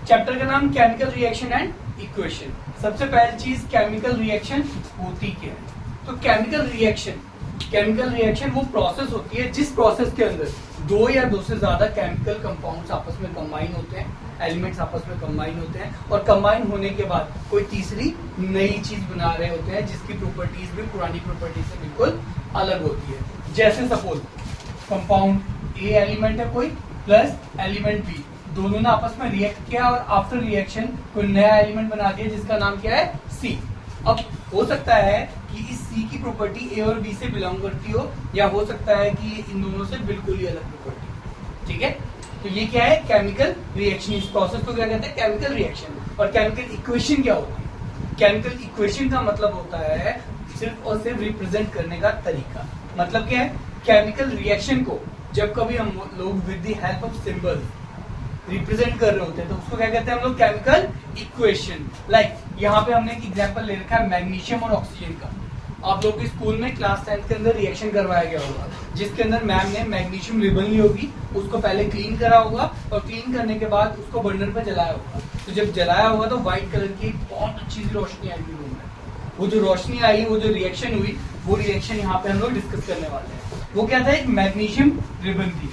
Chapter का नाम chemical reaction and equation. सबसे पहली चीज केमिकल रिएक्शन होती क्या है। तो केमिकल रिएक्शन वो प्रोसेस होती है जिस प्रोसेस के अंदर दो या दो से ज्यादा केमिकल कंपाउंड्स आपस में कंबाइन होते हैं, एलिमेंट्स आपस में कंबाइन होते हैं और कंबाइन होने के बाद कोई तीसरी नई चीज बना रहे होते हैं जिसकी प्रॉपर्टीज भी पुरानी प्रॉपर्टीज से बिल्कुल अलग होती है। जैसे सपोज कंपाउंड ए एलिमेंट है कोई प्लस एलिमेंट बी, दोनों ने आपस में रिएक्ट किया और आफ्टर रिएक्शन कोई नया एलिमेंट बना दिया जिसका नाम क्या है सी। अब हो सकता है कि इस सी की प्रॉपर्टी ए और बी से बिलोंग करती हो या हो सकता है कि इन दोनों से बिल्कुल ही अलग प्रॉपर्टी। ठीक है, तो ये क्या है केमिकल रिएक्शन। इस प्रोसेस को क्या कहते हैं केमिकल रिएक्शन। और केमिकल इक्वेशन क्या होती है। केमिकल इक्वेशन का मतलब होता है सिर्फ और सिर्फ रिप्रेजेंट करने का तरीका। मतलब क्या है, केमिकल रिएक्शन को जब कभी हम लोग with the help of symbol represent कर रहे होते हैं तो उसको क्या कहते हैं हम लोग केमिकल इक्वेशन। लाइक यहाँ पे हमने एक एग्जांपल ले रखा है मैग्नीशियम और ऑक्सीजन का। आप लोग के स्कूल में क्लास 10th के अंदर रिएक्शन करवाया गया होगा जिसके अंदर मैम ने मैग्नीशियम रिबन ली होगी, उसको पहले क्लीन करा होगा और क्लीन करने के बाद उसको बर्नर पे जलाया होगा। तो जब जलाया होगा तो व्हाइट कलर की बहुत अच्छी सी रोशनी आएगी रूम में। वो जो रोशनी आई, वो जो रिएक्शन हुई, वो रिएक्शन यहाँ पे हम लोग डिस्कस करने वाले हैं। वो क्या था, एक मैग्नीशियम रिबन थी।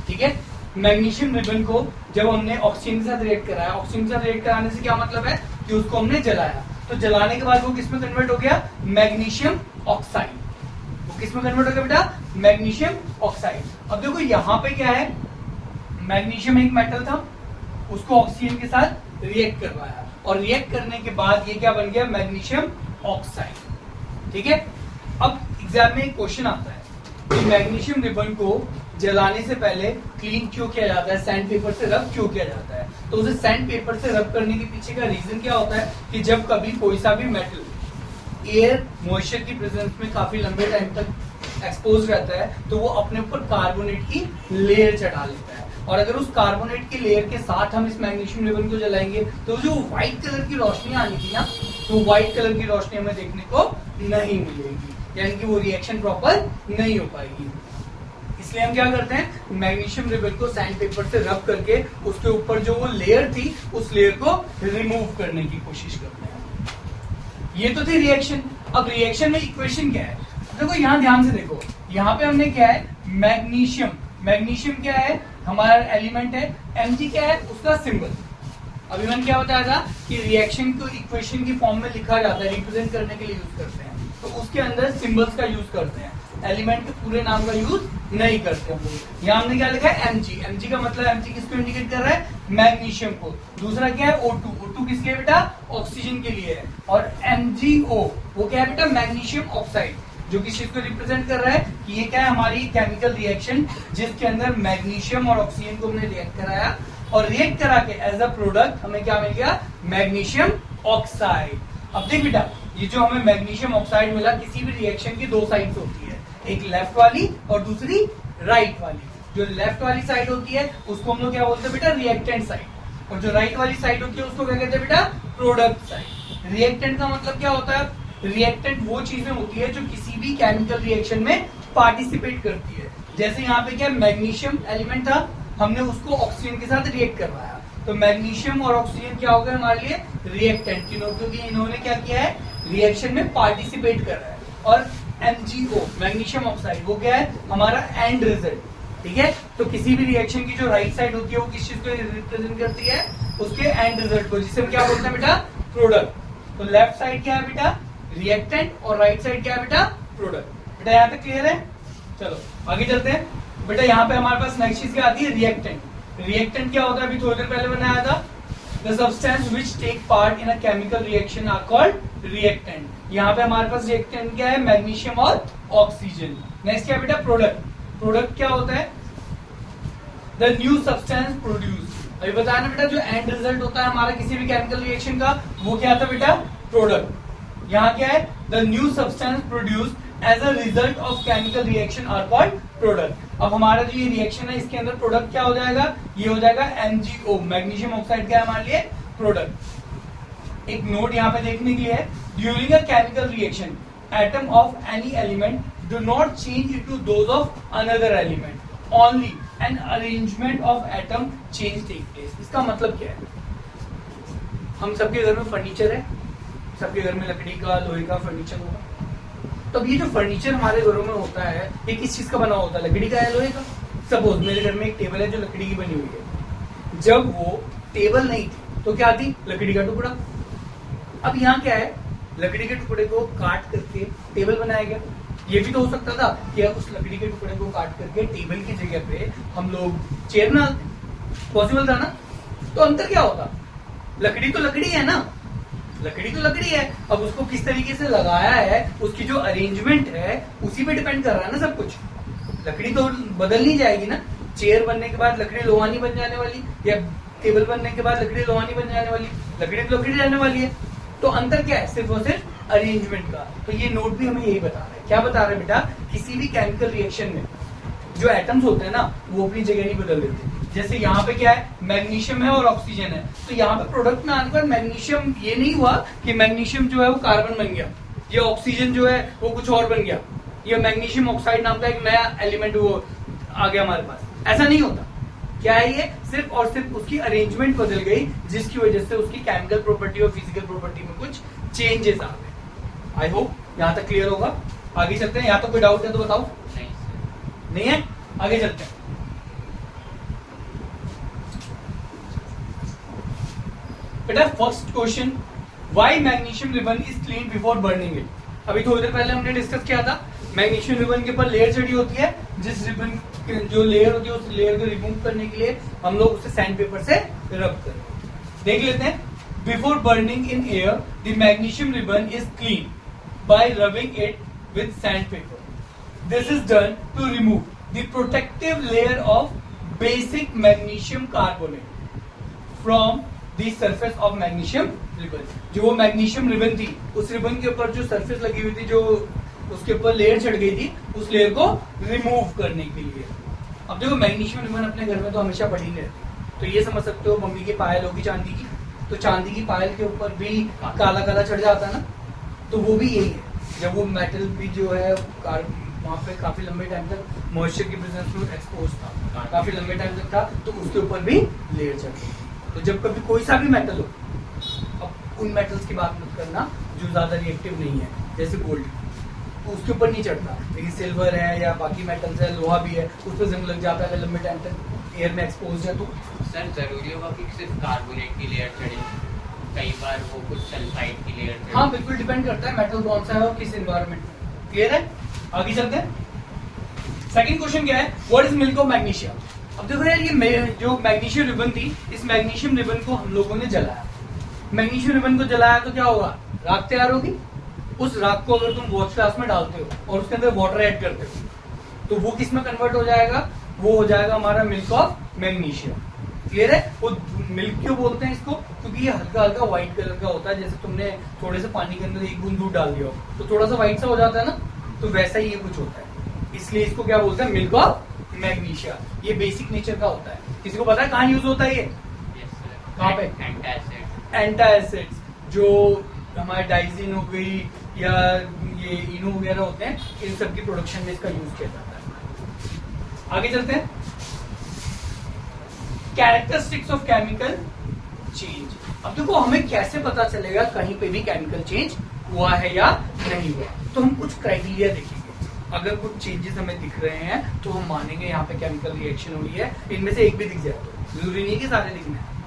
ठीक है, मैग्नीशियम रिबन को जब हमने ऑक्सीजन के साथ रिएक्ट कराया, ऑक्सीजन के साथ रिएक्ट कराने से क्या मतलब है कि उसको हमने जलाया, तो जलाने के बाद वो किसमें कन्वर्ट हो गया, मैग्नीशियम ऑक्साइड। वो किसमें कन्वर्ट हो गया बेटा, मैग्नीशियम ऑक्साइड। अब देखो यहाँ पे क्या है, मैग्नीशियम एक मेटल था, उसको ऑक्सीजन के साथ रिएक्ट करवाया और रिएक्ट करने के बाद ये क्या बन गया, मैग्नीशियम ऑक्साइड। ठीक है, अब एग्जाम में एक क्वेश्चन आता है कि मैग्नीशियम रिबन को जलाने से पहले क्लीन क्यों किया जाता है, सैंड पेपर से रब क्यों किया जाता है। तो उसे सैंड पेपर से रब करने के पीछे का रीजन क्या होता है कि जब कभी कोई सा भी मेटल एयर मॉइस्चर की प्रेजेंस में काफी लंबे टाइम तक एक्सपोज रहता है तो वो अपने ऊपर कार्बोनेट की लेयर चढ़ा लेता है। और अगर उस कार्बोनेट की लेयर के साथ हम इस मैग्नीशियम रिबन को जलाएंगे तो जो व्हाइट कलर की रोशनी आनी थी ना, तो व्हाइट कलर की रोशनी हमें देखने को नहीं मिलेगी, यानी कि वो रिएक्शन प्रॉपर नहीं हो पाएगी। इसलिए हम क्या करते हैं, मैग्नीशियम रिबन को सैंड पेपर से रब करके उसके ऊपर जो वो लेयर थी उस लेयर को रिमूव करने की कोशिश करते हैं। ये तो थी रिएक्शन। अब रिएक्शन में इक्वेशन क्या है, देखो यहाँ ध्यान से देखो, यहाँ पे हमने क्या है मैग्नीशियम, मैग्नीशियम क्या है हमारा एलिमेंट है, Mg क्या है उसका सिंबल। अभी मैंने क्या बताया था कि रिएक्शन को इक्वेशन की फॉर्म में लिखा जाता है, रिप्रेजेंट करने के लिए यूज करते हैं, तो उसके अंदर सिंबल्स का यूज करते हैं, एलिमेंट के पूरे नाम का यूज नहीं करते हम लोग। यहाँ हमने क्या लिखा है Mg, Mg का मतलब Mg किसको इंडिकेट कर रहा है, मैग्नीशियम को। दूसरा क्या है O2, O2 किसके है बेटा, ऑक्सीजन के लिए है। और MgO वो क्या है बेटा, मैग्नीशियम ऑक्साइड, जो किस चीज को रिप्रेजेंट कर रहा है कि ये क्या है हमारी केमिकल रिएक्शन जिसके अंदर मैग्नीशियम और ऑक्सीजन को हमने रिएक्ट कराया और रिएक्ट करा के एज अ प्रोडक्ट हमें क्या मिल गया, मैग्नीशियम ऑक्साइड। अब देख बेटा, ये जो हमें मैग्नीशियम ऑक्साइड मिला, किसी भी रिएक्शन की दो साइड्स होती है, एक लेफ्ट वाली और दूसरी राइट वाली। जो लेफ्ट वाली साइड होती है उसको हम लोग क्या बोलते हैं बेटा, रिएक्टेंट साइड, और जो राइट वाली साइड होती है उसको क्या कहते हैं बेटा, प्रोडक्ट साइड। रिएक्टेंट का मतलब क्या होता है, रिएक्टेंट वो चीजें होती है जो किसी भी केमिकल रिएक्शन में पार्टिसिपेट करती है। जैसे यहाँ पे क्या मैग्नीशियम एलिमेंट था, हमने उसको ऑक्सीजन के साथ रिएक्ट करवाया, तो मैग्नीशियम और ऑक्सीजन क्या हो गया हमारे लिए, रिएक्टेंट, क्योंकि इन्होंने क्या किया है, रिएक्शन में पार्टिसिपेट कर रहा है। और MgO मैग्नीशियम ऑक्साइड वो क्या है, हमारा एंड रिजल्ट। ठीक है, तो किसी भी रिएक्शन की जो राइट साइड होती है वो किस चीज को रिप्रेजेंट करती है, उसके एंड रिजल्ट को, जिसे हम क्या बोलते हैं बेटा, प्रोडक्ट। तो लेफ्ट साइड क्या है बेटा, रिएक्टेंट, और राइट साइड क्या है बेटा, प्रोडक्ट। बेटा यहाँ तक क्लियर है, चलो आगे चलते हैं। बेटा यहाँ पे हमारे पास नेक्स्ट चीज क्या आती है, रिएक्टेंट। रिएक्टेंट क्या होता है, अभी थोड़ी देर पहले बनाया था, The substance which take part in a chemical reaction are called reactant। यहाँ पे हमारे पास reactant क्या है, मैग्नीशियम और ऑक्सीजन। नेक्स्ट क्या बेटा, प्रोडक्ट। प्रोडक्ट क्या होता है, The new substance produced। अभी बताया ना बेटा, जो एंड रिजल्ट होता है हमारा किसी भी केमिकल रिएक्शन का, वो क्या था बेटा, प्रोडक्ट। यहाँ क्या है, The new substance produced as a result of chemical reaction are called product। अब हमारा जो ये रिएक्शन है इसके अंदर प्रोडक्ट क्या हो जाएगा, ये हो जाएगा MgO, मैग्नीशियम ऑक्साइड क्या है हमारे लिए, प्रोडक्ट। एक नोट यहाँ पे देखने के लिए है, during a chemical reaction atom of any element do not change into those of another element, only an arrangement of atom change take place. इसका मतलब क्या है, हम सबके घर में फर्नीचर है, सबके घर में लकड़ी का लोहे का फर्नीचर होगा। तो अब ये जो फर्नीचर हमारे घरों में होता है ये किस चीज का बना होता है, लकड़ी का या लोहे का। सपोज मेरे घर में एक टेबल है जो लकड़ी की बनी हुई है, जब वो टेबल नहीं थी तो क्या थी, लकड़ी का टुकड़ा। अब यहाँ क्या है, लकड़ी के टुकड़े को काट करके टेबल बनाया गया। ये भी तो हो सकता था कि उस लकड़ी के टुकड़े को काट करके टेबल की जगह पे हम लोग चेयर बना देते, पॉसिबल था ना। तो अंतर क्या होता, लकड़ी तो लकड़ी है ना, लकड़ी तो लकड़ी है, अब उसको किस तरीके से लगाया है, उसकी जो अरेंजमेंट है उसी पे डिपेंड कर रहा है ना सब कुछ। लकड़ी तो बदल नहीं जाएगी ना, चेयर बनने के बाद लकड़ी लोहानी बन जाने वाली, या टेबल बनने के बाद लकड़ी लोहानी बन जाने वाली, लकड़ी तो लकड़ी रहने वाली है। तो अंतर क्या है, सिर्फ और सिर्फ अरेंजमेंट का। तो ये नोट भी हमें यही बता रहा है। क्या बता रहा है बेटा, किसी भी केमिकल रिएक्शन में जो एटम्स होते हैं ना वो अपनी जगह नहीं बदल देते। जैसे यहाँ पे क्या है, मैग्नीशियम है और ऑक्सीजन है, तो यहाँ पे प्रोडक्ट में आने पर मैग्नीशियम ये नहीं हुआ कि मैग्नीशियम जो है वो कार्बन बन गया, या ऑक्सीजन जो है वो कुछ और बन गया, या मैग्नीशियम ऑक्साइड नाम का एक नया एलिमेंट वो आ गया हमारे पास। ऐसा नहीं होता। क्या है ये, सिर्फ और सिर्फ उसकी अरेंजमेंट बदल गई, जिसकी वजह से उसकी केमिकल प्रॉपर्टी और फिजिकल प्रॉपर्टी में कुछ चेंजेस आ गए। आई होप यहाँ तक क्लियर होगा। आगे चलते हैं, या तो कोई डाउट है तो बताओ। नहीं है, आगे चलते हैं। बेटा first question, why magnesium ribbon is clean before burning it. अभी थोड़ी देर पहले हमने डिस्कस किया था, मैग्नीशियम रिबन के ऊपर लेयर चढ़ी होती है, जिस रिबन जो लेयर होती है उस लेयर को रिमूव करने के लिए हम लोग उसे सैंड पेपर से रब करते हैं। देख लेते हैं, before burning in air the magnesium ribbon is clean by rubbing it with sand paper. This is done to remove the protective layer of basic magnesium carbonate from the surface of magnesium ribbon. जो वो magnesium ribbon थी, उस ribbon के ऊपर जो surface लगी हुई थी, जो उसके ऊपर लेयर चढ़ गई थी, उस लेयर को रिमूव करने के लिए। अब देखो मैग्नीशियम रिबन अपने घर में तो हमेशा पड़ी नहीं रहती, तो ये समझ सकते हो मम्मी की पायल होगी चांदी की, तो चांदी की पायल के ऊपर भी काला काला चढ़ जाता है ना, तो वो भी यही है। जब वो मेटल भी जो है वहाँ पे काफी लंबे टाइम तक मॉइस्चर की प्रेजेंस में एक्सपोज था, काफी लंबे टाइम तक था, तो उसके ऊपर भी लेयर चढ़ गई। तो जब कभी कोई सा भी मेटल हो, अब उन मेटल्स की बात मत करना जो ज्यादा रिएक्टिव नहीं है, जैसे गोल्ड, तो उसके ऊपर नहीं चढ़ता, लेकिन सिल्वर है या बाकी मेटल्स है, लोहा भी है, उस पर जंग लग जाता है लंबे टाइम तक एयर में एक्सपोज है। तो सर जरूरी होगा कि सिर्फ कार्बोनेट की लेयर चढ़े, कई बार वो कुछ सल्फाइड की लेयर चढ़े। हाँ बिल्कुल डिपेंड करता है मेटल कौन सा है और किस एनवायरनमेंट में। क्लियर है, आगे चलते हैं। सेकंड क्वेश्चन क्या है, what is milk of magnesium. अब देखो यार, ये जो मैग्नीशियम रिबन थी, इस मैग्नीशियम रिबन को हम लोगों ने जलाया। मैग्नीशियम रिबन को जलाया तो क्या होगा, राख तैयार होगी। उस राख को अगर तुम वॉश ग्लास में डालते हो और उसके अंदर वाटर ऐड करते हो, तो वो किस में कन्वर्ट हो जाएगा, वो हो जाएगा हमारा मिल्क ऑफ मैग्नीशियम। क्लियर है। वो मिल्क क्यों बोलते हैं इसको, क्योंकि ये हल्का हल्का व्हाइट कलर का होता है। जैसे तुमने थोड़े से पानी के अंदर एक बूंद दूध डाल दिया हो तो थोड़ा सा व्हाइट सा हो जाता है ना, तो वैसा ही ये कुछ होता है, इसलिए इसको क्या बोलते हैं, मिल्क ऑफ मैग्नीशिया। ये बेसिक नेचर का होता है। किसी को पता है कहाँ यूज होता है ये, कहाँ पे, एंटासिड्स, जो हमारे डाइजिन हो गई या ये इनो वगैरह होते हैं, इन सब की प्रोडक्शन में इसका यूज किया जाता है। आगे चलते हैं, कैरेक्टरिस्टिक्स ऑफ केमिकल चेंज। अब देखो हमें कैसे पता चलेगा कहीं पे भी केमिकल चेंज हुआ है या नहीं हुआ, तो हम कुछ क्राइटेरिया देखेंगे। अगर कुछ चेंजेस हमें दिख रहे हैं तो हम मानेंगे यहाँ पे केमिकल रिएक्शन हुई है। इनमें से एक भी दिख जाए तो जरूरी नहीं कि सारे दिखने हैं,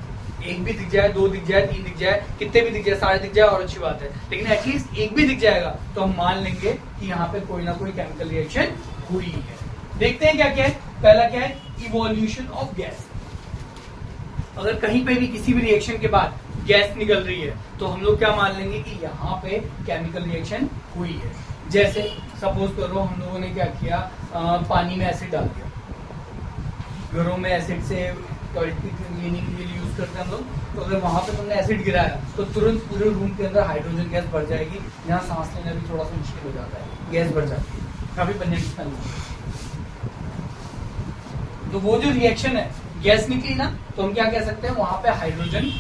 एक भी दिख जाए, दो दिख जाए, तीन दिख जाए, कितने भी दिख जाए, सारे दिख जाए और अच्छी बात है, लेकिन एटलीस्ट एक भी दिख जाएगा तो हम मान लेंगे कि यहाँ पे कोई ना कोई केमिकल रिएक्शन हुई है। देखते हैं क्या क्या है। पहला क्या है, इवोल्यूशन ऑफ गैस। अगर कहीं पे भी किसी भी रिएक्शन के बाद गैस निकल रही है तो हम लोग क्या मान लेंगे कि यहाँ पे केमिकल रिएक्शन हुई है। जैसे सपोज करो हम लोगों ने क्या किया, पानी में एसिड डाल दिया। घरों में एसिड से टॉयलेट की क्लीनिंग के लिए यूज करते हैं हम लोग, तो अगर वहां पे तुमने एसिड गिराया तो तुरंत पूरे रूम के अंदर हाइड्रोजन गैस बढ़ जाएगी, यहाँ सांस लेना भी थोड़ा सा मुश्किल हो जाता है, गैस बढ़ जाती है, काफी पंजेंट स्मेल। तो वो जो रिएक्शन है, गैस निकली ना, तो हम क्या कह सकते हैं, वहां पे हाइड्रोजन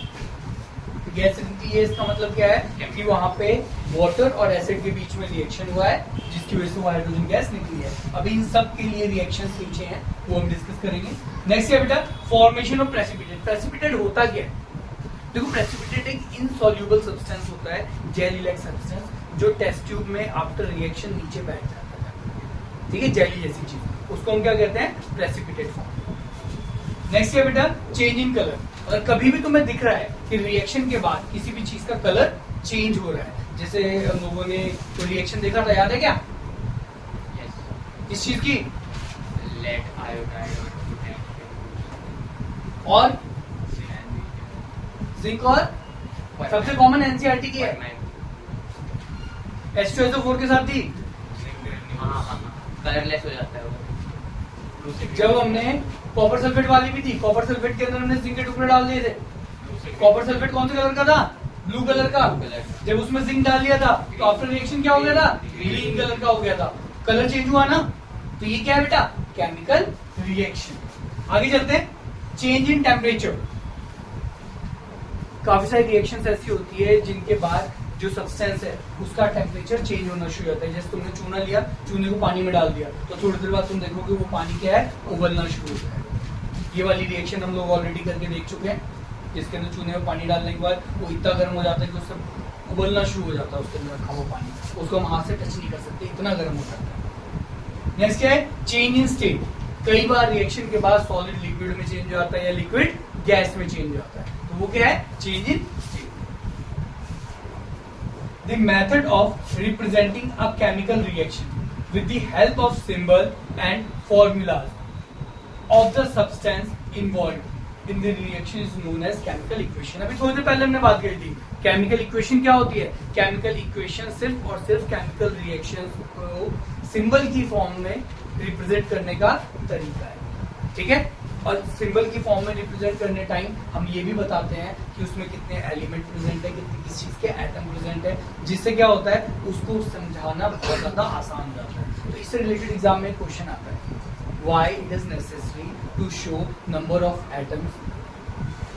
गैस निकली है। इसका मतलब क्या है कि वहां पे वाटर और एसिड के बीच में रिएक्शन हुआ है, जिसकी वजह से वो हाइड्रोजन गैस निकली है। अभी इन सब के लिए रिएक्शन पीछे हैं, वो हम डिस्कस करेंगे। नेक्स्ट क्या बेटा, फॉर्मेशन ऑफ प्रेसिपिटेट। प्रेसिपिटेट होता क्या है, देखो प्रेसिपिटेट एक इनसॉल्युबल सब्सटेंस होता है, जेली लाइक सब्सटेंस, जो टेस्ट ट्यूब में आफ्टर रिएक्शन नीचे बैठ जाता है, ठीक है, जेली जैसी चीज, उसको हम क्या कहते हैं, प्रेसिपिटेट फॉर्म। नेक्स्ट है बेटा चेंज इन कलर। अगर कभी भी तुम्हें दिख रहा है कि रिएक्शन के बाद किसी भी चीज का कलर चेंज हो रहा है, जैसे हम लोगों ने तो रिएक्शन देखा था, याद है क्या, किस चीज की, लेड आयोडाइड और जिंक, और सबसे कॉमन एनसीईआरटी की है H2SO4 के साथ थी। कलरलेस हो जाता है वो। जब हमने कॉपर सल्फेट वाली भी थी, कॉपर सल्फेट के अंदर हमने जिंक के टुकड़े डाल दिए थे। कॉपर सल्फेट कौन से कलर का था, ब्लू कलर का। जब उसमें जिंक डाल दिया था तो आफ्टर रिएक्शन क्या हो गया था, ग्रीन कलर का हो गया था, कलर चेंज हुआ ना। तो ये क्या है बेटा, केमिकल रिएक्शन। आगे चलते हैं, चेंज इन टेम्परेचर। काफी सारी रिएक्शंस ऐसी होती है जिनके बाद जो सब्सटेंस है उसका टेम्परेचर चेंज होना शुरू होता है। जैसे तुमने चूना लिया, चूने को पानी में डाल दिया, तो थोड़ी देर बाद तुम देखोगे वो पानी क्या है, उबलना शुरू होता है। ये वाली रिएक्शन हम लोग ऑलरेडी करके देख चुके हैं, जिसके अंदर चूने में पानी डालने के बाद वो इतना गर्म हो जाता है कि उससे उबलना शुरू हो जाता है, उसके अंदर रखा हुआ पानी, उसको हम हाथ से टच नहीं कर सकते, इतना गर्म हो जाता है। नेक्स्ट क्या है, चेंज इन स्टेट। कई बार रिएक्शन के बाद सॉलिड लिक्विड में चेंज हो जाता है या लिक्विड गैस में चेंज हो जाता है, तो वो क्या है, change in state. The method of representing a chemical reaction with the help of symbol and formulas of the substance involved in the reaction is known as chemical equation। अभी थोड़ी देर पहले हमने बात करी थी, केमिकल इक्वेशन क्या होती है। केमिकल इक्वेशन सिर्फ और सिर्फ केमिकल रिएक्शन को सिंबल की फॉर्म में रिप्रेजेंट करने का तरीका है, ठीक है। और सिंबल की फॉर्म में रिप्रेजेंट करने टाइम हम ये भी बताते हैं कि उसमें कितने एलिमेंट प्रेजेंट है, कितने किस चीज के एटम प्रेजेंट है, जिससे क्या होता है उसको समझाना बहुत ज्यादा आसान हो जाता है। तो इससे रिलेटेड एग्जाम में क्वेश्चन आता है, why it is necessary to show number of atoms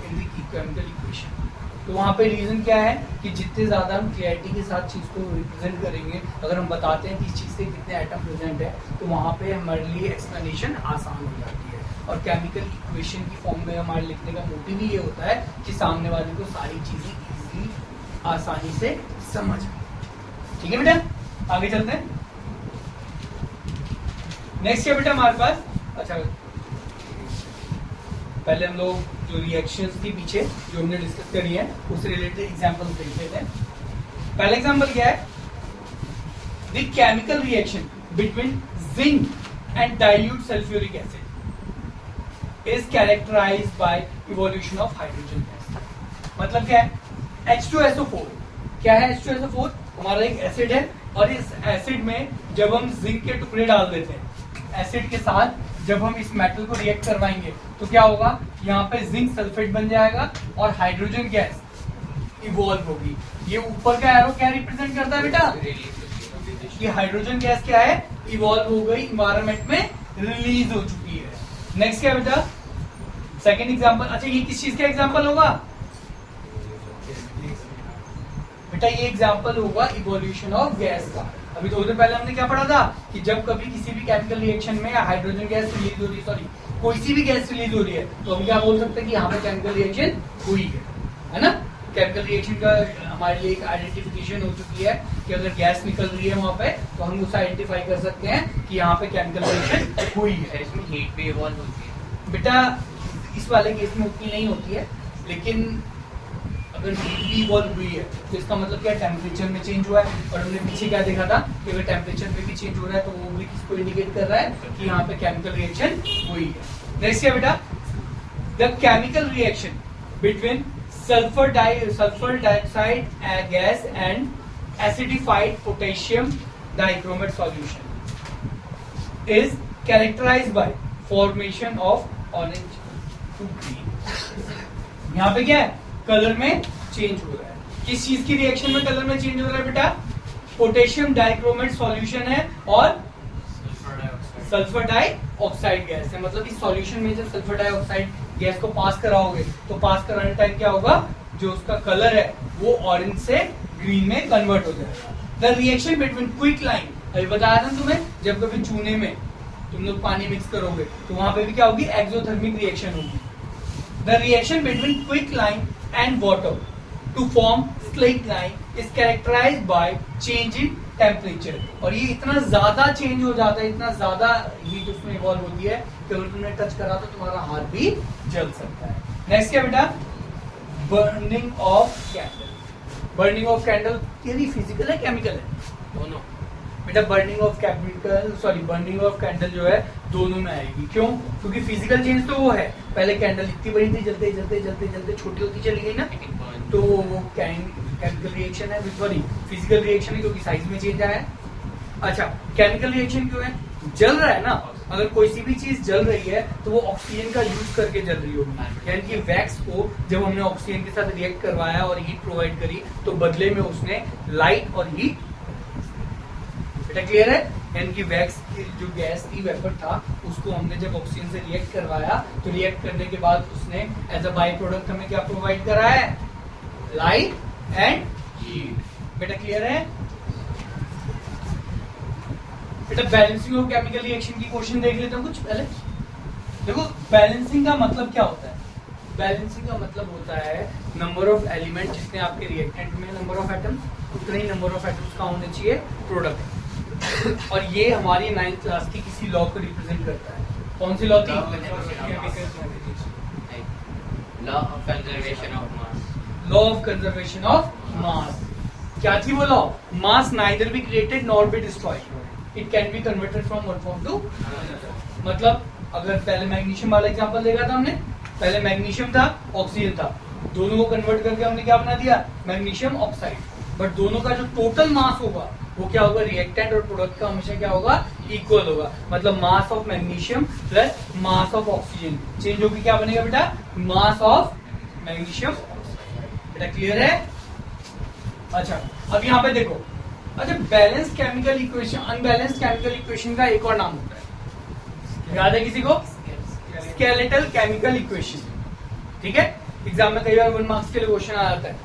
in the chemical equation. तो वहाँ पे रीजन क्या है कि जितने ज्यादा हम क्लियरिटी के साथ चीज को रिप्रेजेंट करेंगे, अगर हम बताते हैं कि इस चीज के कितने एटम प्रेजेंट है, तो वहाँ पे हमारे लिए एक्सप्लेनेशन आसान हो जाती है। और केमिकल इक्वेशन की फॉर्म में हमारे लिखने का मोटिव ही ये होता है कि सामने वाले को सारी चीजें इजीली आसानी से समझ आए, ठीक है बेटा। आगे चलते हैं, नेक्स्ट क्या बेटा हमारे पास, अच्छा पहले हम लोग जो रिएक्शंस थी पीछे जो हमने डिस्कस करी है उससे रिलेटेड एग्जांपल देख लेते हैं। पहला एग्जांपल क्या है, the chemical reaction between zinc and dilute sulphuric acid is characterized by evolution of hydrogen gas। मतलब क्या है, H2SO4 क्या है, H2SO4 हमारा एक एसिड है, और इस एसिड में जब हम जिंक के टुकड़े डाल देते हैं एसिड के साथ, जब हम इस मेटल को रिएक्ट करवाएंगे तो क्या होगा, यहाँ पे जिंक सल्फेट बन जाएगा और हाइड्रोजन गैस इवॉल्व होगी। ये ऊपर का एरो क्या रिप्रेजेंट करता है बेटा, ये हाइड्रोजन गैस क्या है, इवॉल्व हो गई, इन्वायरमेंट में रिलीज हो चुकी है। नेक्स्ट क्या बेटा, सेकेंड एग्जांपल। अच्छा ये किस चीज का एग्जांपल होगा बेटा, ये एग्जांपल होगा इवोल्यूशन ऑफ गैस का। अभी थोड़ी देर पहले हमने क्या पढ़ा था कि जब कभी किसी भी केमिकल रिएक्शन में हाइड्रोजन गैस रिलीज हो रही है, सॉरी कोई सी भी गैस रिलीज हो रही है, तो हम क्या बोल सकते हैं कि यहाँ पे केमिकल रिएक्शन हुई है ना। केमिकल रिएक्शन का हमारे लिए एक आइडेंटिफिकेशन हो चुकी है कि अगर गैस निकल रही है वहाँ पे तो हम उसे आइडेंटिफाई कर सकते हैं कि यहाँ पे केमिकल रिएक्शन हुई है। इसमें हीट भी इवॉल्व होती है बेटा, इस वाले केस में उतनी नहीं होती है, लेकिन अगर हीट भी इवॉल्व हुई है तो इसका मतलब क्या, टेम्परेचर में चेंज हुआ है। और हमने पीछे क्या देखा था कि अगर टेम्परेचर में भी चेंज हो रहा है तो वो भी किसको इंडिकेट कर रहा है कि यहाँ पे केमिकल रिएक्शन हुई है। नेक्स्ट क्या बेटा, the chemical reaction between sulfur dioxide gas and acidified potassium dichromate solution is characterized by formation of orange to green। यहाँ पे क्या है, कलर में चेंज हो रहा है। किस चीज की रिएक्शन में कलर में चेंज हो रहा है बेटा, पोटेशियम डाइक्रोमेट सॉल्यूशन है और सल्फर डाइऑक्साइड गैस है। मतलब इस सॉल्यूशन में जब सल्फर डाइऑक्साइड गैस को पास कराओगे तो पास कराने टाइम क्या होगा, जो उसका कलर है वो ऑरेंज से ग्रीन में कन्वर्ट हो जाएगा। The reaction between quick line, अभी बताया था तुम्हें, जब कभी चूने में तुम लोग पानी मिक्स करोगे तो वहां पे भी क्या होगी, एक्सोथर्मिक रिएक्शन होगी। The reaction between quick lime and water to form slaked lime is characterized by change in temperature. और ये इतना ज्यादा चेंज हो जाता है, इतना ज्यादा हीट उसमें इवॉल्व होती है कि अगर तुमने टच करा तो तुम्हारा हाथ भी जल सकता है। नेक्स्ट क्या बेटा, burning of candle. Burning of candle यानी फिजिकल है केमिकल है दोनों बेटा। Burning of burning of candle जो है दोनों में आएगी। क्यों? क्योंकि फिजिकल चेंज तो वो है, पहले कैंडल इतनी बड़ी थी, जलते जलते जलते जलते छोटी होती चली गई ना, तो वो केमिकल रिएक्शन है, सॉरी फिजिकल रिएक्शन है क्योंकि साइज में चेंज आया है। अच्छा, केमिकल रिएक्शन क्यों है? जल रहा है ना, अगर कोई सी भी चीज जल रही है तो वो ऑक्सीजन का यूज करके जल रही होगी। यानी कि वैक्स को जब हमने ऑक्सीजन के साथ रिएक्ट करवाया और हीट प्रोवाइड करी तो बदले में उसने लाइट और हीट, बेटा क्लियर है? यानी कि वैक्स की जो गैस थी, वेपर था, उसको हमने जब ऑक्सीजन से रिएक्ट करवाया तो रिएक्ट करने के बाद उसने एज अ बाई प्रोडक्ट हमें क्या प्रोवाइड करा है? Light and heat. बेटा क्लियर है? बेटा बैलेंसिंग ऑफ केमिकल रिएक्शन की क्वेश्चन देख लेते हैं कुछ पहले। देखो बैलेंसिंग का मतलब क्या होता है? बैलेंसिंग का मतलब होता है नंबर ऑफ एलिमेंट जितने आपके रिएक्टेंट में नंबर ऑफ एटम्स, उतने ही नंबर ऑफ एटम्स का होने चाहिए प्रोडक्ट। और ये हमारी 9th क्लास की किसी लॉ को रिप्रेजेंट करता है। कौन सी लॉ थी? Law of conservation of mass. Law of conservation of mass. क्या थी वो law? Mass neither be created nor be destroyed, it can be converted from one form to. मतलब अगर पहले मैग्नीशियम वाला एग्जांपल देखा था हमने, पहले मैग्नीशियम था, ऑक्सीजन था, दोनों को कन्वर्ट करके हमने क्या बना दिया? Magnesium oxide. बट दोनों का जो टोटल मास होगा वो क्या होगा? रिएक्टेंट और प्रोडक्ट का हमेशा क्या होगा? इक्वल होगा। मतलब mass of magnesium plus mass of oxygen change होगी, क्या बनेगा बेटा? Mass of magnesium. बेटा क्लियर है? अच्छा, अब यहाँ पे देखो, अच्छा balance chemical equation, unbalanced chemical equation का एक और नाम होता है, याद है किसी को? Skeletal chemical equation. ठीक है, एग्जाम में कई बार 1 मार्क्स के लिए क्वेश्चन आ जाता है,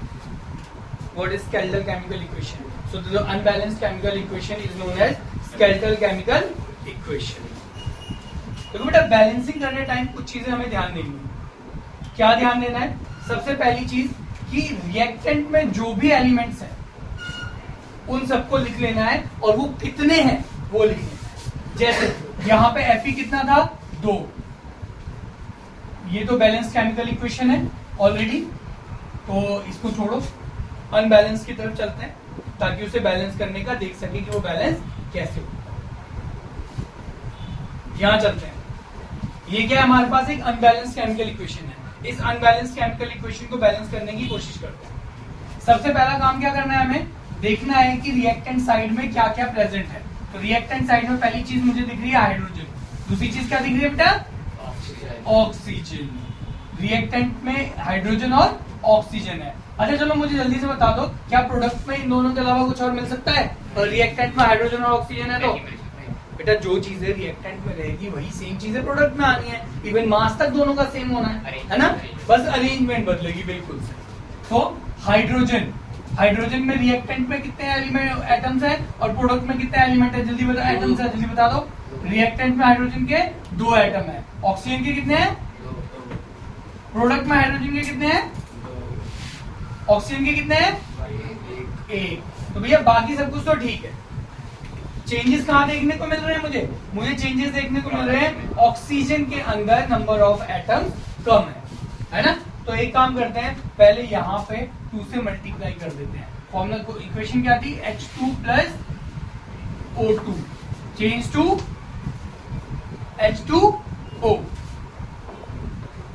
what is skeletal chemical equation? So the unbalanced chemical equation is known as skeletal chemical equation. देखो बेटा बैलेंसिंग करने टाइम कुछ चीजें हमें ध्यान देनी है। क्या ध्यान देना है? सबसे पहली चीज कि रिएक्टेंट में जो भी एलिमेंट्स हैं उन सबको लिख लेना है और वो कितने हैं वो लिखना है। जैसे यहाँ पे Fe कितना था? 2। ये तो बैलेंस केमिकल इक्वेशन है ऑलरेडी, तो इसको छोड़ो, अनबैलेंस की तरफ चलते हैं ताकि उसे बैलेंस करने का देख सके कि वो बैलेंस कैसे होता है। यहां चलते हैं, ये क्या है? हमारे पास एक अनबैलेंस केमिकल इक्वेशन है। इस अनबैलेंस केमिकल इक्वेशन को बैलेंस करने की कोशिश करते हैं। सबसे पहला काम क्या करना है? हमें देखना है कि रिएक्टेंट साइड में क्या क्या प्रेजेंट है। तो रिएक्टेंट साइड में पहली चीज मुझे दिख रही है हाइड्रोजन, दूसरी चीज क्या दिख रही है बेटा? ऑक्सीजन। रिएक्टेंट में हाइड्रोजन और ऑक्सीजन है। अच्छा चलो मुझे जल्दी से बता दो, क्या प्रोडक्ट में इन दोनों के अलावा कुछ और मिल सकता है? और रिएक्टेंट में हाइड्रोजन और ऑक्सीजन है तो बेटा जो चीजें रिएक्टेंट में रहेगी वही सेम चीजें प्रोडक्ट में आनी है। इवन मास तक दोनों का सेम होना है ना? बस अरेंजमेंट बदलेगी। बिल्कुल से। तो हाइड्रोजन, हाइड्रोजन में रिएक्टेंट में कितने एलिमेंट एटम्स है और प्रोडक्ट में कितने एलिमेंट है? जल्दी बता, एटम्स है जल्दी बता दो। रिएक्टेंट में हाइड्रोजन के 2 एटम है, ऑक्सीजन के कितने हैं? प्रोडक्ट में हाइड्रोजन के कितने हैं? ऑक्सीजन के कितने हैं? 1। तो भैया बाकी सब कुछ तो ठीक है। चेंजेस कहाँ देखने को मिल रहे हैं? मुझे चेंजेस देखने को मिल रहे हैं ऑक्सीजन के अंदर नंबर ऑफ एटम्स कम है ना? तो एक काम करते हैं, पहले यहाँ पे 2 से मल्टीप्लाई कर देते हैं। फॉर्मूला को इक्वेशन क्या थी? H2 plus O2 change to H2O।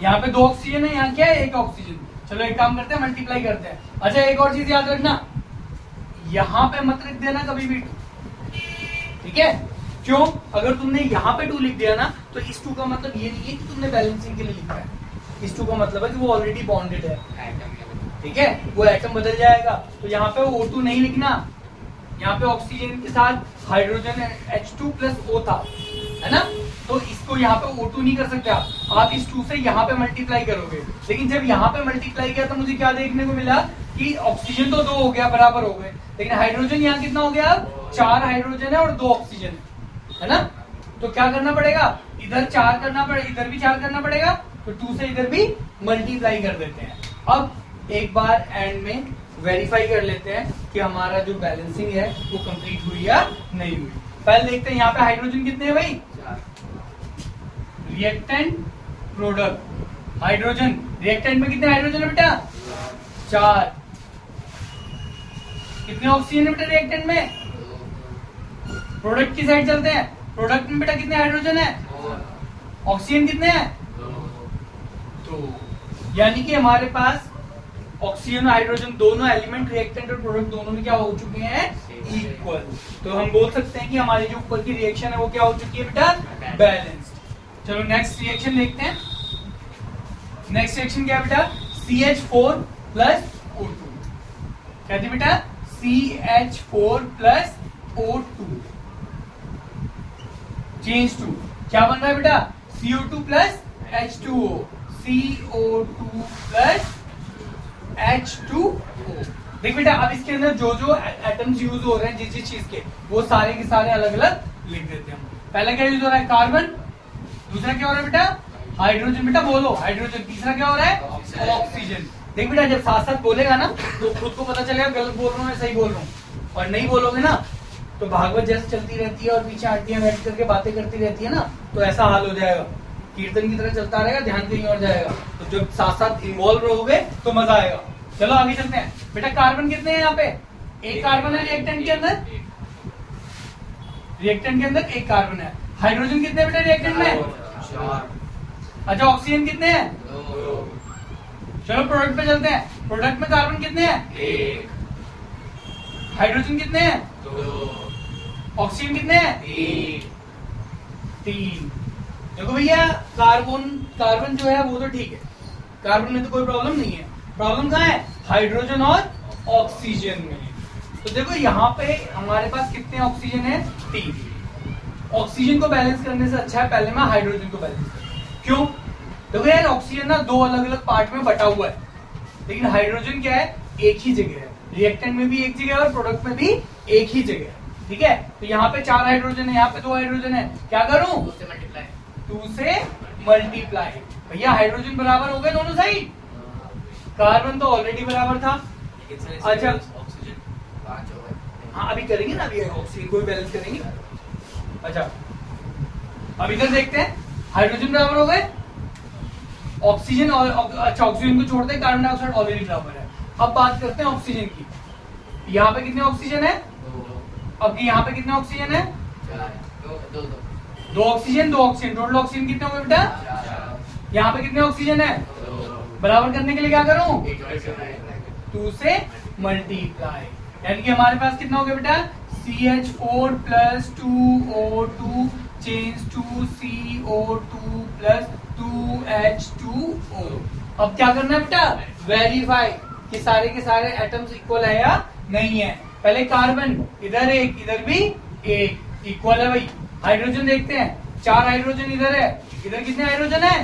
यहाँ पे 2 ऑक्सीजन है, यहाँ क्या है? 1 ऑक्सीजन। चलो एक काम करते हैं, मल्टीप्लाई करते हैं। अच्छा एक और चीज याद रखना, यहाँ पे मत लिख देना कभी भी 2, ठीक है? क्यों? अगर तुमने यहाँ पे 2 लिख दिया ना तो इस 2 का मतलब ये नहीं है कि तुमने बैलेंसिंग के लिए लिखा है। इस 2 का मतलब है कि वो ऑलरेडी बॉन्डेड है, ठीक है? वो एटम बदल जाएगा। तो यहाँ पे O2 नहीं लिखना, यहाँ पे ऑक्सीजन के साथ हाइड्रोजन H2 प्लस O था, है ना? तो इसको यहाँ पे O2 नहीं कर सकते आप इस 2 से यहाँ पे मल्टीप्लाई करोगे। लेकिन जब यहाँ पे मल्टीप्लाई किया तो मुझे क्या देखने को मिला कि ऑक्सीजन तो 2 हो गया, बराबर हो गए, लेकिन हाइड्रोजन यहाँ कितना हो गया? 4 हाइड्रोजन है और 2 ऑक्सीजन है ना? तो क्या करना पड़ेगा? इधर 4 करना पड़ेगा, इधर भी 4 करना पड़ेगा। तो 2 से इधर भी मल्टीप्लाई कर देते हैं। अब एक बार एंड में वेरीफाई कर लेते हैं कि हमारा जो बैलेंसिंग है वो कंप्लीट हुई या नहीं हुई। पहले देखते हैं यहाँ पे हाइड्रोजन कितने हैं भाई, रिएक्टेंट प्रोडक्ट हाइड्रोजन, रिएक्टेंट में कितने हाइड्रोजन है बेटा, 4। कितने ऑक्सीजन है बेटा रिएक्टेंट में, प्रोडक्ट की साइड चलते हैं, प्रोडक्ट में बेटा कितने हाइड्रोजन है, ऑक्सीजन कितने हैं, 2। यानी कि हमारे पास ऑक्सीजन और हाइड्रोजन दोनों एलिमेंट रिएक्टेंट और प्रोडक्ट दोनों में क्या हो चुके हैं, इक्वल। तो हम बोल सकते हैं कि हमारी जो ऊपर की रिएक्शन है वो क्या हो चुकी है बेटा, बैलेंस्ड। चलो नेक्स्ट रिएक्शन देखते हैं। नेक्स्ट रिएक्शन क्या है बेटा, CH4 प्लस O2। क्या थी बेटा, CH4 plus O2 change to क्या बन रहा है बेटा, CO2 plus H2O, CO2 plus H2O। देख बेटा अब इसके अंदर जो जो एटम्स यूज हो रहे हैं जिस जिस चीज के, वो सारे के सारे अलग अलग लिख देते हैं हम। पहला क्या यूज हो रहा है, कार्बन। दूसरा क्या हो रहा है बेटा, हाइड्रोजन। बेटा बोलो हाइड्रोजन। तीसरा क्या हो रहा है, ऑक्सीजन। देख बेटा जब साथ साथ बोलेगा ना तो खुद को पता चलेगा गलत बोल रहा हूँ मैं सही बोल रहा हूँ, और नहीं बोलोगे ना तो भागवत जैसे चलती रहती है और पीछे आंटियां बैठ करके बातें करती रहती है ना, तो ऐसा हाल हो जाएगा, कीर्तन की तरह चलता रहेगा, ध्यान कहीं और जाएगा। तो जब साथ साथ इन्वॉल्व रहोगे तो मजा आएगा। चलो आगे चलते हैं। बेटा कार्बन कितने हैं यहाँ पे, एक कार्बन है रिएक्टेंट के अंदर, रिएक्टेंट के अंदर एक कार्बन है। हाइड्रोजन कितने हैं बेटा रिएक्टेंट में, अच्छा ऑक्सीजन कितने हैं, चलो प्रोडक्ट पे चलते हैं। प्रोडक्ट में कार्बन कितने हैं, हाइड्रोजन कितने हैं, ऑक्सीजन कितने हैं, 3। देखो भैया कार्बन जो है वो तो ठीक है, कार्बन में तो कोई प्रॉब्लम नहीं है, प्रॉब्लम कहाँ है, हाइड्रोजन और ऑक्सीजन में। तो देखो यहाँ पे हमारे पास कितने ऑक्सीजन है, 3। ऑक्सीजन को बैलेंस करने से अच्छा है पहले मैं हाइड्रोजन को बैलेंस करूं। क्यों, देखो यार ऑक्सीजन ना 2 अलग अलग पार्ट में बटा हुआ है, लेकिन हाइड्रोजन क्या है, एक ही जगह है। रिएक्टेंट में भी एक जगह है और प्रोडक्ट में भी एक ही जगह है। ठीक है, तो यहाँ पे 4 हाइड्रोजन है, यहाँ पे 2 हाइड्रोजन है, क्या करूं, 2 से मल्टीप्लाई। भैया हाइड्रोजन बराबर हो गए दोनों साइड, कार्बन तो ऑलरेडी बराबर था। अच्छा ऑक्सीजन 5 हो गए। हाँ अभी करेंगे ना, अभी ऑक्सीजन को भी बैलेंस करेंगे। अच्छा अब इधर देखते हैं, हाइड्रोजन बराबर हो गए, ऑक्सीजन और अच्छा ऑक्सीजन को छोड़ते हैं, कार्बन डाइऑक्साइड ऑलरेडी बराबर है। अब बात करते हैं ऑक्सीजन की। यहाँ पे कितने ऑक्सीजन है, अब यहाँ पे कितने ऑक्सीजन है, 2 ऑक्सीजन 2 ऑक्सीजन, टोटल ऑक्सीजन कितने हो गए बेटा, यहाँ पे कितने ऑक्सीजन है, बराबर करने के लिए क्या करूं, 2 से मल्टीप्लाई। यानी कि हमारे पास कितना हो गया बेटा, CH4 plus 2O2 change to CO2 plus 2H2O। अब क्या करना है बेटा, वेरीफाई कि सारे के सारे एटम्स इक्वल है या नहीं है। पहले कार्बन इधर एक इधर भी एक, इक्वल है भाई। हाइड्रोजन देखते हैं, 4 हाइड्रोजन इधर है, इधर कितने हाइड्रोजन है,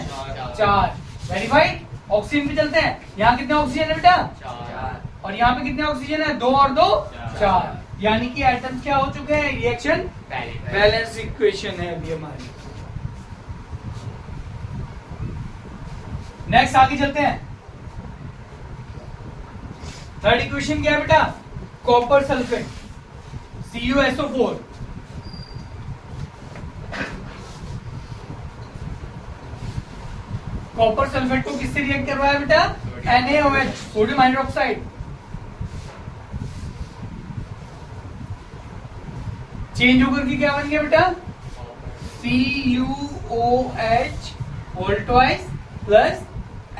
4, वेरीफाइड। ऑक्सीजन पे चलते हैं, यहाँ कितने ऑक्सीजन है बेटा, 4, और यहाँ पे कितने ऑक्सीजन है, 2 और 2 4। यानी कि एटम्स क्या हो चुके हैं, रिएक्शन बैलेंस इक्वेशन है अभी हमारी। नेक्स्ट आगे चलते हैं। थर्ड इक्वेशन क्या है बेटा, copper sulphate CuSO4। Copper sulphate को किससे रिएक्ट करवाया बेटा, NaOH सोडियम हाइड्रोक्साइड। चेंज होकर के क्या बन गया बेटा, CuOH whole twice plus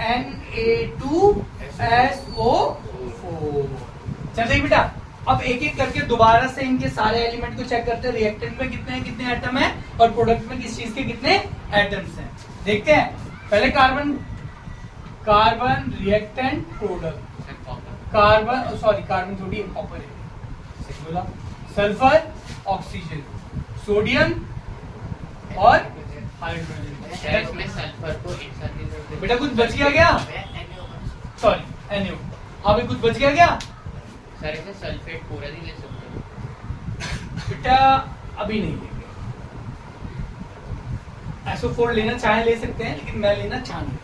Na2SO4। चल देख बेटा, अब एक एक करके दोबारा से इनके सारे एलिमेंट को चेक करते हैं, रिएक्टेंट में कितने एटम है और प्रोडक्ट में किस चीज के कितने एटम्स हैं। देखते हैं, पहले carbon reactant product, carbon sorry carbon थोड़ी कॉपर है, बोला सल्फर ऑक्सीजन सोडियम और हाइड्रोजन। इसमें सल्फर को एक साथ बेटा कुछ बच गया क्या, सॉरी NaO। हाँ भाई कुछ बच गया क्या, सर इसे सल्फेट पूरा नहीं ले सकते बेटा, अभी नहीं लेंगे। SO4 लेना चाहे ले सकते हैं, लेकिन मैं लेना चाह नहीं,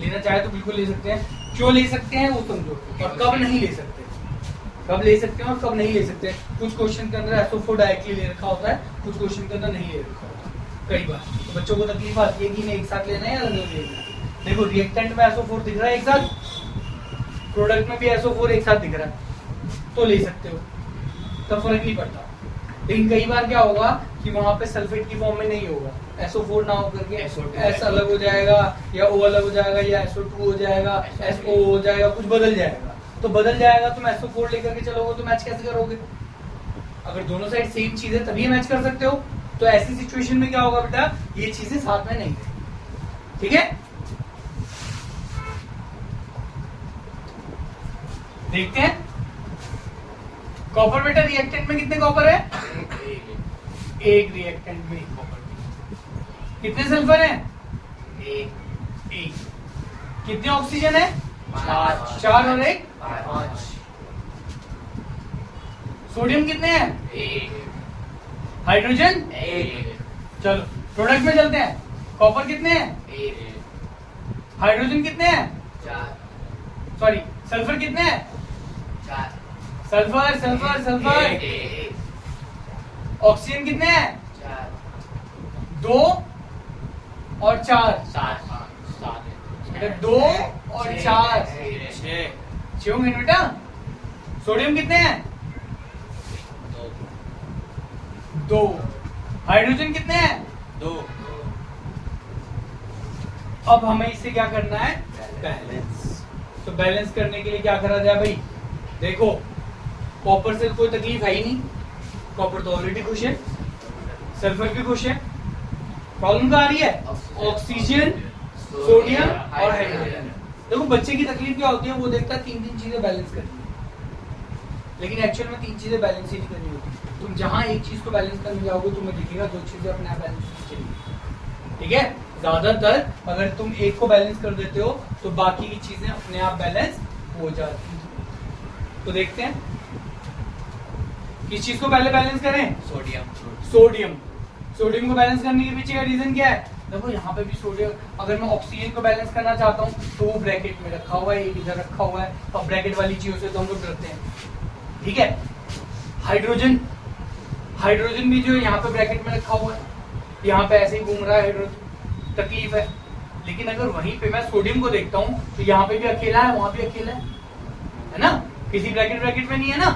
लेना चाहे तो बिल्कुल ले सकते हैं। क्यों ले सकते हैं वो समझो, और कब नहीं ले सकते, कब ले सकते हैं और कब नहीं ले सकते। कुछ क्वेश्चन के अंदर SO4 डायरेक्टली ले रखा होता है, कुछ क्वेश्चन के अंदर नहीं ले रखा होता कई बार। तो बच्चों को तकलीफ आती है कि नहीं एक साथ लेना है या अलग अलग लेना है। देखो रिएक्टेंट में SO4 दिख रहा है एक साथ, प्रोडक्ट में भी SO4 एक साथ दिख रहा है, तो ले सकते हो, तब फर्क नहीं पड़ता। लेकिन कई बार क्या होगा कि वहां पे सल्फेट की फॉर्म में नहीं होगा, SO4 ना होकर के S अलग हो जाएगा, या O अलग हो जाएगा, या SO2 हो जाएगा, SO हो जाएगा, कुछ बदल जाएगा। तो बदल जाएगा, तुम SO4 लेकर के चलोगे तो मैच कैसे करोगे? अगर दोनों साइड सेम चीज है तभी मैच कर सकते हो। तो ऐसी सिचुएशन में क्या होगा बेटा, ये चीजें साथ में नहीं है, ठीक है। देखते हैं कॉपर बेटा रिएक्टेंट में कितने कॉपर है? एक रिएक्टेंट में कितने सल्फर है? एक। कितने ऑक्सीजन है? 4 और 1 5। सोडियम कितने हैं? हाइड्रोजन? चलो प्रोडक्ट में चलते हैं। कॉपर कितने हैं? हाइड्रोजन कितने हैं? सॉरी सल्फर कितने हैं? Sulphur sulphur sulphur. ऑक्सीजन कितने हैं? 2 और 4। 2 और 4 6 होंगे बेटा। सोडियम कितने हैं? 2। हाइड्रोजन कितने हैं? 2। अब हमें इससे क्या करना है? बैलेंस। तो बैलेंस करने के लिए क्या करा जाए भाई? देखो कॉपर से कोई तकलीफ है ही नहीं, कॉपर तो ऑलरेडी खुश है, सल्फर भी खुश है। प्रॉब्लम क्या आ रही है? ऑक्सीजन, सोडियम और हाइड्रोजन। देखो बच्चे की तकलीफ क्या होती है, वो देखता है 3 चीजें बैलेंस करनी है, लेकिन एक्चुअल में 3 चीजें बैलेंस ही नहीं करनी होती। तुम जहां एक चीज को बैलेंस करने जाओगे तुम्हें दिखेगा 2 चीजें अपने आप बैलेंस चलेगी, ठीक है। ज्यादातर अगर तुम एक को बैलेंस कर देते हो तो बाकी की चीजें अपने आप बैलेंस हो जाती हैं। तो देखते हैं किस चीज को पहले बैलेंस करें? सोडियम। सोडियम को बैलेंस करने के पीछे का रीजन क्या है? देखो यहाँ पे भी सोडियम, अगर मैं ऑक्सीजन को बैलेंस करना चाहता हूँ तो वो ब्रैकेट में रखा हुआ है, एक इधर रखा हुआ है, और ब्रैकेट वाली चीजों से तो हम लोग डरते हैं, ठीक है। हाइड्रोजन, हाइड्रोजन भी जो है यहाँ पे ब्रैकेट में रखा हुआ है, यहाँ पे ऐसे ही घूम रहा है हाइड्रोजन, तकलीफ है। लेकिन अगर वहीं पे मैं सोडियम को देखता हूँ तो यहाँ पे भी अकेला है, वहां भी अकेला है ना, किसी ब्रैकेट में नहीं है ना।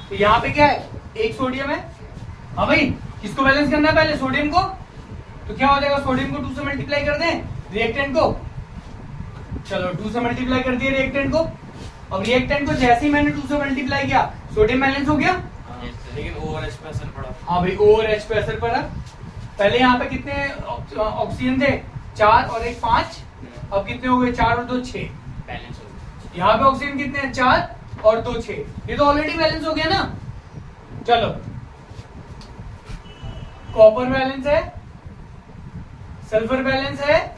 तो यहाँ पे क्या है? एक सोडियम है। हाँ भाई किसको बैलेंस करना है पहले? सोडियम को। तो क्या हो जाएगा? सोडियम को 2 से मल्टीप्लाई कर दें रिएक्टेंट को। चलो 2 से मल्टीप्लाई कर दिए रिएक्टेंट को। अब रिएक्टेंट को जैसे ही मैंने 2 से मल्टीप्लाई किया सोडियम बैलेंस हो गया, लेकिन OH पे असर पड़ा। हाँ भाई OH पे असर पड़ा। पहले यहाँ पे कितने ऑक्सीजन थे? 4 और 1 5। अब कितने हो गए? 4 और 2 6। बैलेंस हो गया। यहाँ पे ऑक्सीजन कितने हैं? 4 और 2 6। ये तो ऑलरेडी बैलेंस हो गया ना। चलो कॉपर बैलेंस है, सल्फर बैलेंस है,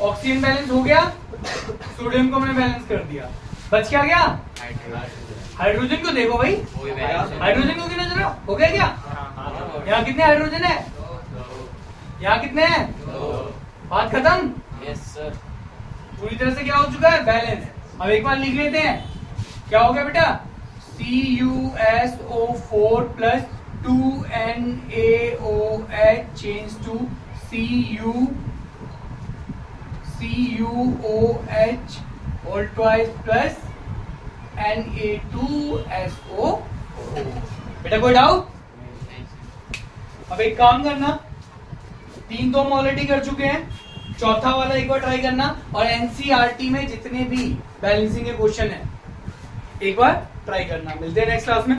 ऑक्सीजन बैलेंस हो गया, सोडियम को मैंने बैलेंस कर दिया, बच क्या गया? हाइड्रोजन को देखो भाई, हाइड्रोजन को गिनो जरा, हो गया क्या? यहाँ कितने हाइड्रोजन है? यहाँ कितने हैं? बात खत्म। Yes sir. पूरी तरह से क्या हो चुका है? बैलेंस। अब एक बार लिख लेते हैं, क्या हो गया बेटा? CuSO4 plus 2NaOH change to CuOH all twice plus Na2SO। बेटा कोई डाउट? अब एक काम करना, 3 तो हम ऑलरेडी कर चुके हैं, चौथा वाला एक बार ट्राई करना, और एनसीईआरटी में जितने भी बैलेंसिंग के क्वेश्चन है एक बार ट्राई करना। मिलते हैं नेक्स्ट क्लास में।